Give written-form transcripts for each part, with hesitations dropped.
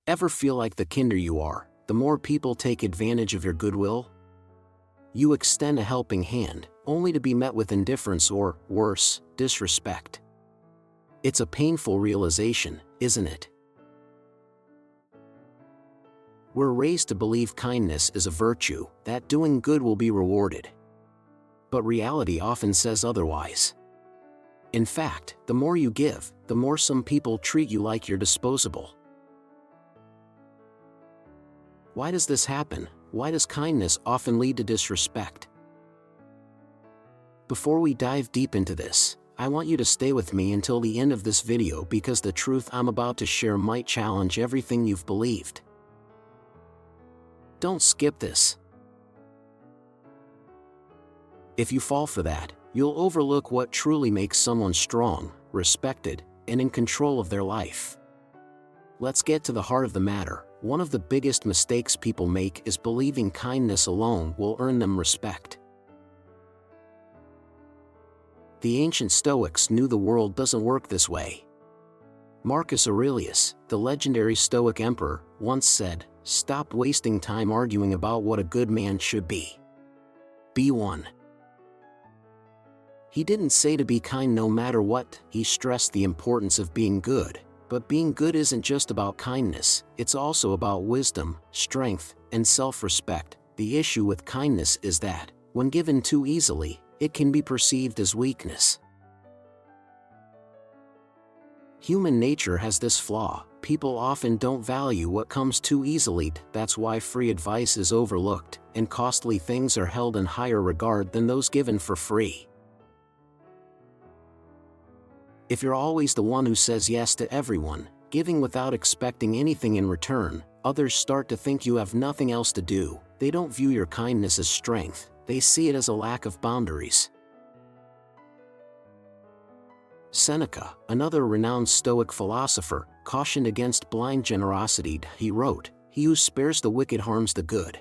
Ever feel like the kinder you are, the more people take advantage of your goodwill? You extend a helping hand, only to be met with indifference or, worse, disrespect. It's a painful realization, isn't it? We're raised to believe kindness is a virtue, that doing good will be rewarded. But reality often says otherwise. In fact, the more you give, the more some people treat you like you're disposable. Why does this happen? Why does kindness often lead to disrespect? Before we dive deep into this, I want you to stay with me until the end of this video because the truth I'm about to share might challenge everything you've believed. Don't skip this. If you fall for that, you'll overlook what truly makes someone strong, respected, and in control of their life. Let's get to the heart of the matter. One of the biggest mistakes people make is believing kindness alone will earn them respect. The ancient Stoics knew the world doesn't work this way. Marcus Aurelius, the legendary Stoic emperor, once said, "Stop wasting time arguing about what a good man should be. Be one." He didn't say to be kind no matter what, he stressed the importance of being good. But being good isn't just about kindness, it's also about wisdom, strength, and self-respect. The issue with kindness is that, when given too easily, it can be perceived as weakness. Human nature has this flaw: people often don't value what comes too easily. That's why free advice is overlooked, and costly things are held in higher regard than those given for free. If you're always the one who says yes to everyone, giving without expecting anything in return, others start to think you have nothing else to do. They don't view your kindness as strength, they see it as a lack of boundaries. Seneca, another renowned Stoic philosopher, cautioned against blind generosity. He wrote, "He who spares the wicked harms the good."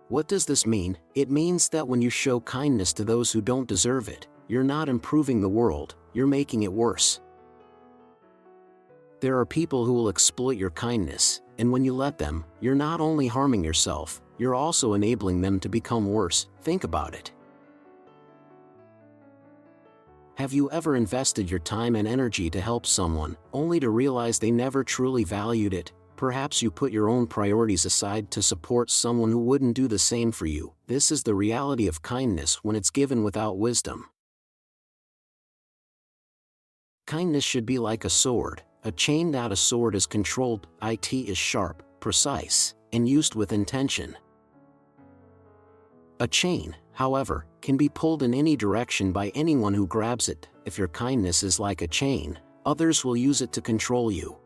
What does this mean? It means that when you show kindness to those who don't deserve it, you're not improving the world, you're making it worse. There are people who will exploit your kindness, and when you let them, you're not only harming yourself, you're also enabling them to become worse. Think about it. Have you ever invested your time and energy to help someone, only to realize they never truly valued it? Perhaps you put your own priorities aside to support someone who wouldn't do the same for you. This is the reality of kindness when it's given without wisdom. Kindness should be like a sword. A chained out sword is controlled, it is sharp, precise, and used with intention. A chain, however, can be pulled in any direction by anyone who grabs it. If your kindness is like a chain, others will use it to control you.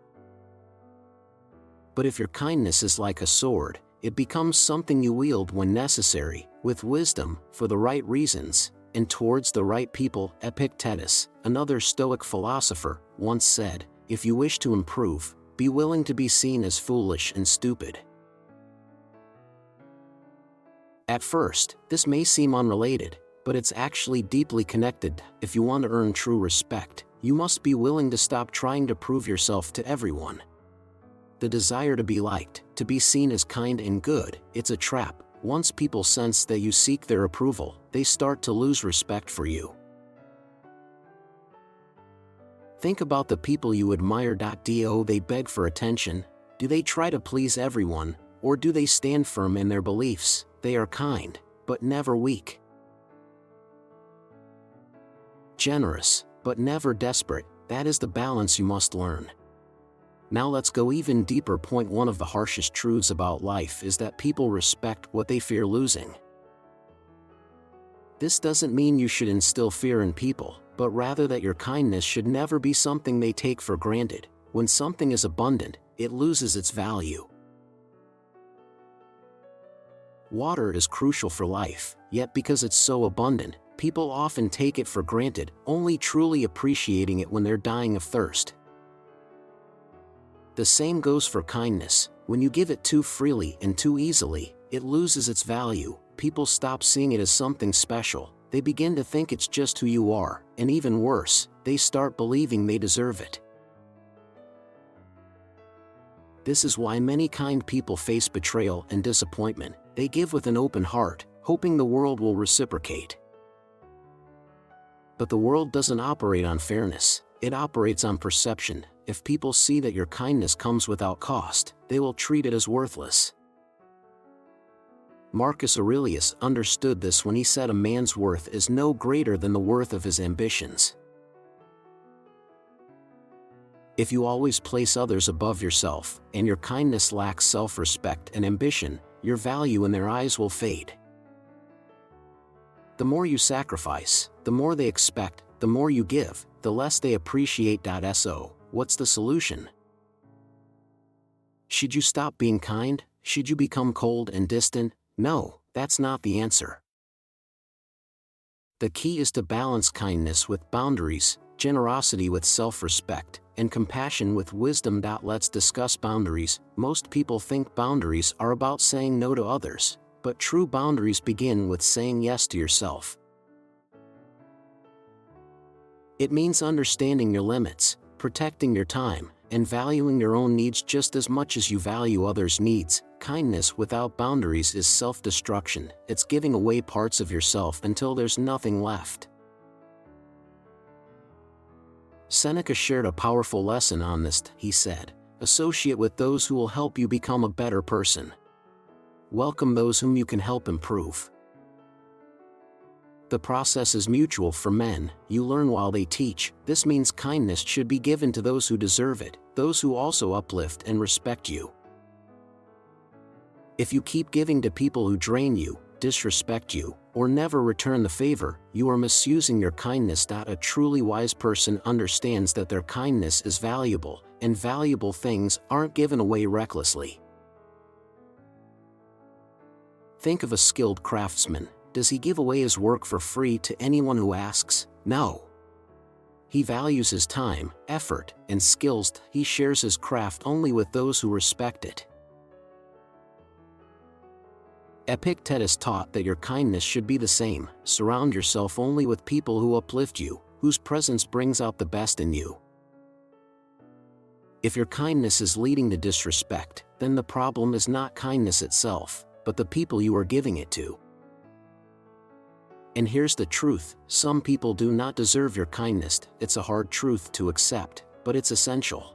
But if your kindness is like a sword, it becomes something you wield when necessary, with wisdom, for the right reasons, and towards the right people. Epictetus, another Stoic philosopher, once said, "If you wish to improve, be willing to be seen as foolish and stupid." At first, this may seem unrelated, but it's actually deeply connected. If you want to earn true respect, you must be willing to stop trying to prove yourself to everyone. The desire to be liked, to be seen as kind and good, it's a trap. Once people sense that you seek their approval, they start to lose respect for you. Think about the people you admire. Do they beg for attention? Do they try to please everyone? Or do they stand firm in their beliefs? They are kind, but never weak. Generous, but never desperate. That is the balance you must learn. Now let's go even deeper. Point one of the harshest truths about life is that people respect what they fear losing. This doesn't mean you should instill fear in people, but rather that your kindness should never be something they take for granted. When something is abundant, it loses its value. Water is crucial for life, yet because it's so abundant, people often take it for granted, only truly appreciating it when they're dying of thirst. The same goes for kindness. When you give it too freely and too easily, it loses its value. People stop seeing it as something special. They begin to think it's just who you are, and even worse, they start believing they deserve it. This is why many kind people face betrayal and disappointment. They give with an open heart, hoping the world will reciprocate. But the world doesn't operate on fairness, it operates on perception. If people see that your kindness comes without cost, they will treat it as worthless. Marcus Aurelius understood this when he said a man's worth is no greater than the worth of his ambitions. If you always place others above yourself, and your kindness lacks self-respect and ambition, your value in their eyes will fade. The more you sacrifice, the more they expect. The more you give, the less they appreciate. So, what's the solution? Should you stop being kind? Should you become cold and distant? No, that's not the answer. The key is to balance kindness with boundaries, generosity with self-respect, and compassion with wisdom. Let's discuss boundaries. Most people think boundaries are about saying no to others, but true boundaries begin with saying yes to yourself. It means understanding your limits, protecting your time, and valuing your own needs just as much as you value others' needs. Kindness without boundaries is self-destruction. It's giving away parts of yourself until there's nothing left. Seneca shared a powerful lesson on this. He said, "Associate with those who will help you become a better person. Welcome those whom you can help improve." The process is mutual for men. You learn while they teach. This means kindness should be given to those who deserve it, those who also uplift and respect you. If you keep giving to people who drain you, disrespect you, or never return the favor, you are misusing your kindness. A truly wise person understands that their kindness is valuable, and valuable things aren't given away recklessly. Think of a skilled craftsman. Does he give away his work for free to anyone who asks? No. He values his time, effort, and skills. He shares his craft only with those who respect it. Epictetus taught that your kindness should be the same. Surround yourself only with people who uplift you, whose presence brings out the best in you. If your kindness is leading to disrespect, then the problem is not kindness itself, but the people you are giving it to. And here's the truth: some people do not deserve your kindness. It's a hard truth to accept, but it's essential.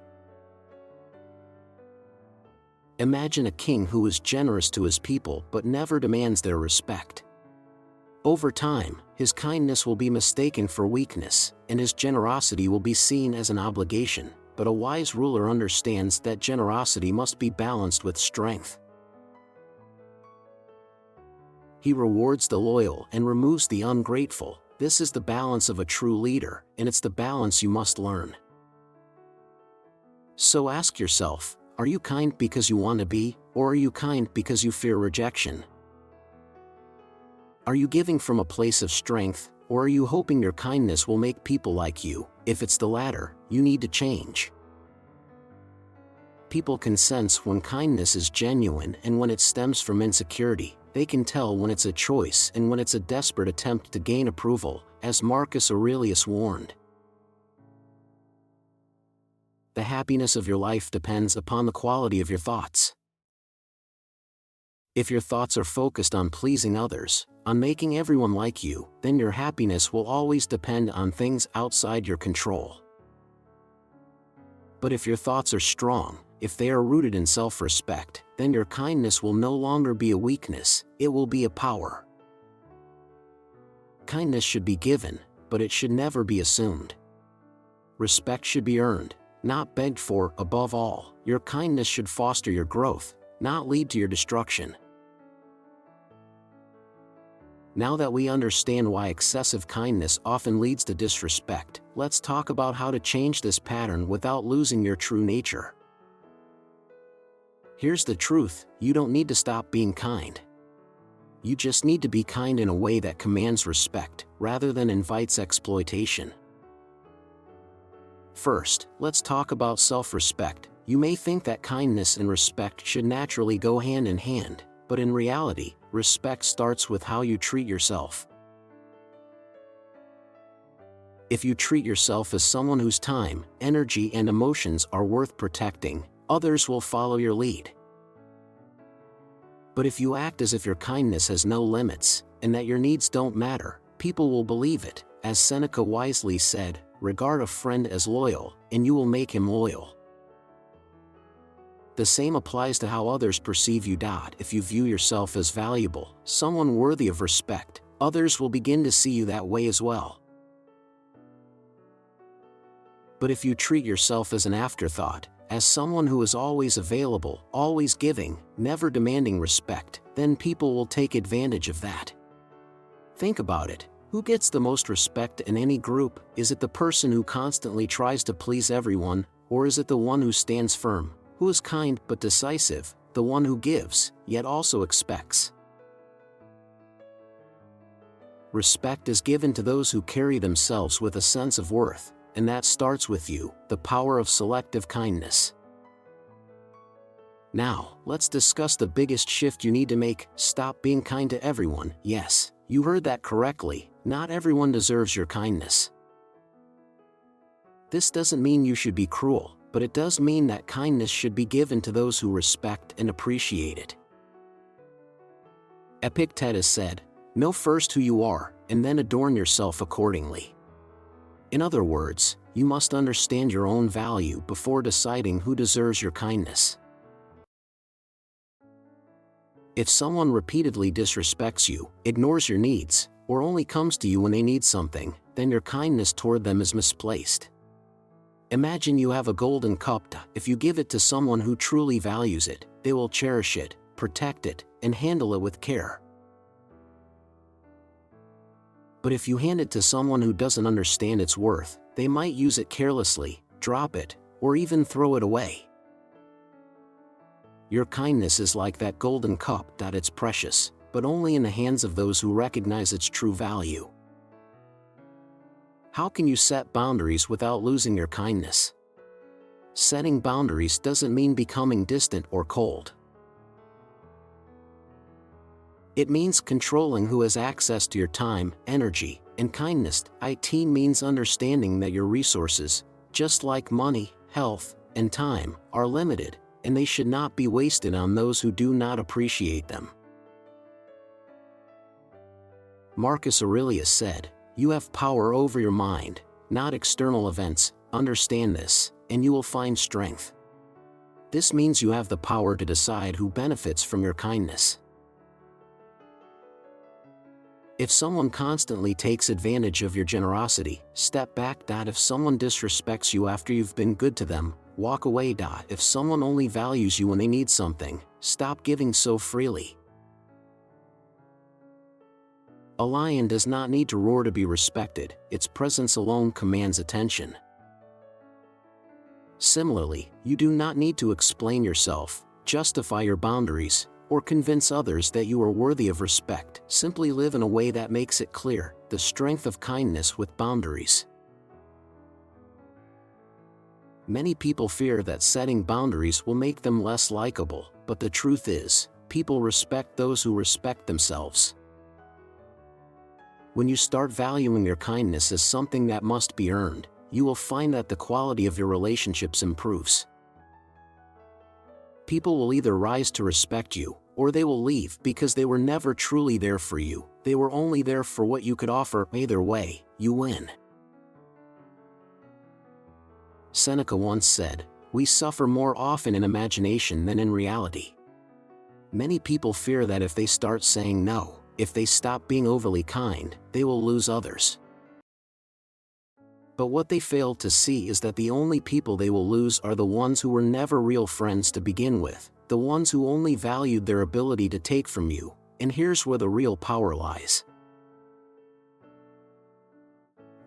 Imagine a king who is generous to his people but never demands their respect. Over time, his kindness will be mistaken for weakness, and his generosity will be seen as an obligation. But a wise ruler understands that generosity must be balanced with strength. He rewards the loyal and removes the ungrateful. This is the balance of a true leader, and it's the balance you must learn. So ask yourself, are you kind because you want to be, or are you kind because you fear rejection? Are you giving from a place of strength, or are you hoping your kindness will make people like you? If it's the latter, you need to change. People can sense when kindness is genuine and when it stems from insecurity. They can tell when it's a choice and when it's a desperate attempt to gain approval, as Marcus Aurelius warned. The happiness of your life depends upon the quality of your thoughts. If your thoughts are focused on pleasing others, on making everyone like you, then your happiness will always depend on things outside your control. But if your thoughts are strong, if they are rooted in self-respect, then your kindness will no longer be a weakness, it will be a power. Kindness should be given, but it should never be assumed. Respect should be earned, not begged for. Above all, your kindness should foster your growth, not lead to your destruction. Now that we understand why excessive kindness often leads to disrespect, let's talk about how to change this pattern without losing your true nature. Here's the truth: you don't need to stop being kind. You just need to be kind in a way that commands respect, rather than invites exploitation. First, let's talk about self-respect. You may think that kindness and respect should naturally go hand in hand, but in reality, respect starts with how you treat yourself. If you treat yourself as someone whose time, energy, and emotions are worth protecting, others will follow your lead. But if you act as if your kindness has no limits, and that your needs don't matter, people will believe it. As Seneca wisely said, regard a friend as loyal, and you will make him loyal. The same applies to how others perceive you. If you view yourself as valuable, someone worthy of respect, others will begin to see you that way as well. But if you treat yourself as an afterthought, as someone who is always available, always giving, never demanding respect, then people will take advantage of that. Think about it. Who gets the most respect in any group? Is it the person who constantly tries to please everyone, or is it the one who stands firm, who is kind but decisive, the one who gives, yet also expects? Respect is given to those who carry themselves with a sense of worth, and that starts with you, the power of selective kindness. Now, let's discuss the biggest shift you need to make. Stop being kind to everyone. Yes, you heard that correctly. Not everyone deserves your kindness. This doesn't mean you should be cruel, but it does mean that kindness should be given to those who respect and appreciate it. Epictetus said, "Know first who you are, and then adorn yourself accordingly." In other words, you must understand your own value before deciding who deserves your kindness. If someone repeatedly disrespects you, ignores your needs, or only comes to you when they need something, then your kindness toward them is misplaced. Imagine you have a golden cup. If you give it to someone who truly values it, they will cherish it, protect it, and handle it with care. But if you hand it to someone who doesn't understand its worth, they might use it carelessly, drop it, or even throw it away. Your kindness is like that golden cup. It's precious, but only in the hands of those who recognize its true value. How can you set boundaries without losing your kindness? Setting boundaries doesn't mean becoming distant or cold. It means controlling who has access to your time, energy, and kindness. It means understanding that your resources, just like money, health, and time, are limited, and they should not be wasted on those who do not appreciate them. Marcus Aurelius said, "You have power over your mind, not external events. Understand this, and you will find strength." This means you have the power to decide who benefits from your kindness. If someone constantly takes advantage of your generosity, step back. If someone disrespects you after you've been good to them, walk away. If someone only values you when they need something, stop giving so freely. A lion does not need to roar to be respected, its presence alone commands attention. Similarly, you do not need to explain yourself, justify your boundaries, or convince others that you are worthy of respect. Simply live in a way that makes it clear, the strength of kindness with boundaries. Many people fear that setting boundaries will make them less likable, but the truth is, people respect those who respect themselves. When you start valuing your kindness as something that must be earned, you will find that the quality of your relationships improves. People will either rise to respect you, or they will leave because they were never truly there for you. They were only there for what you could offer. Either way, you win. Seneca once said, "We suffer more often in imagination than in reality." Many people fear that if they start saying no, if they stop being overly kind, they will lose others. But what they fail to see is that the only people they will lose are the ones who were never real friends to begin with, the ones who only valued their ability to take from you. And here's where the real power lies.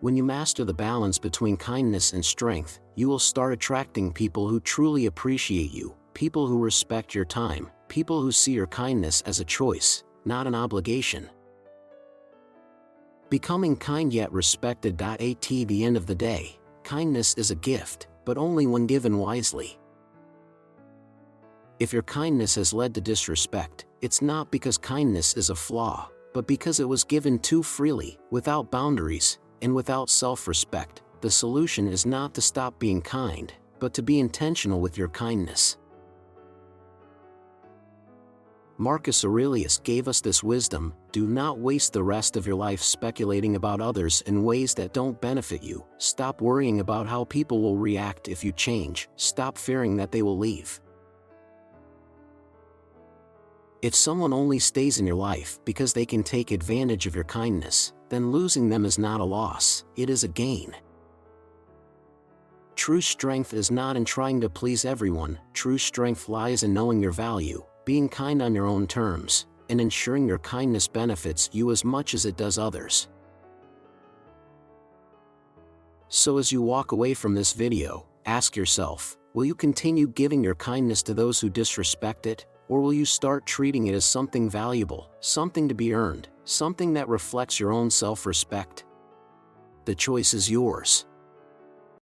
When you master the balance between kindness and strength, you will start attracting people who truly appreciate you, people who respect your time, people who see your kindness as a choice, not an obligation. Becoming kind yet respected. At the end of the day, kindness is a gift, but only when given wisely. If your kindness has led to disrespect, it's not because kindness is a flaw, but because it was given too freely, without boundaries, and without self-respect. The solution is not to stop being kind, but to be intentional with your kindness. Marcus Aurelius gave us this wisdom: do not waste the rest of your life speculating about others in ways that don't benefit you. Stop worrying about how people will react if you change. Stop fearing that they will leave. If someone only stays in your life because they can take advantage of your kindness, then losing them is not a loss, it is a gain. True strength is not in trying to please everyone. True strength lies in knowing your value, being kind on your own terms, and ensuring your kindness benefits you as much as it does others. So as you walk away from this video, ask yourself, will you continue giving your kindness to those who disrespect it, or will you start treating it as something valuable, something to be earned, something that reflects your own self-respect? The choice is yours.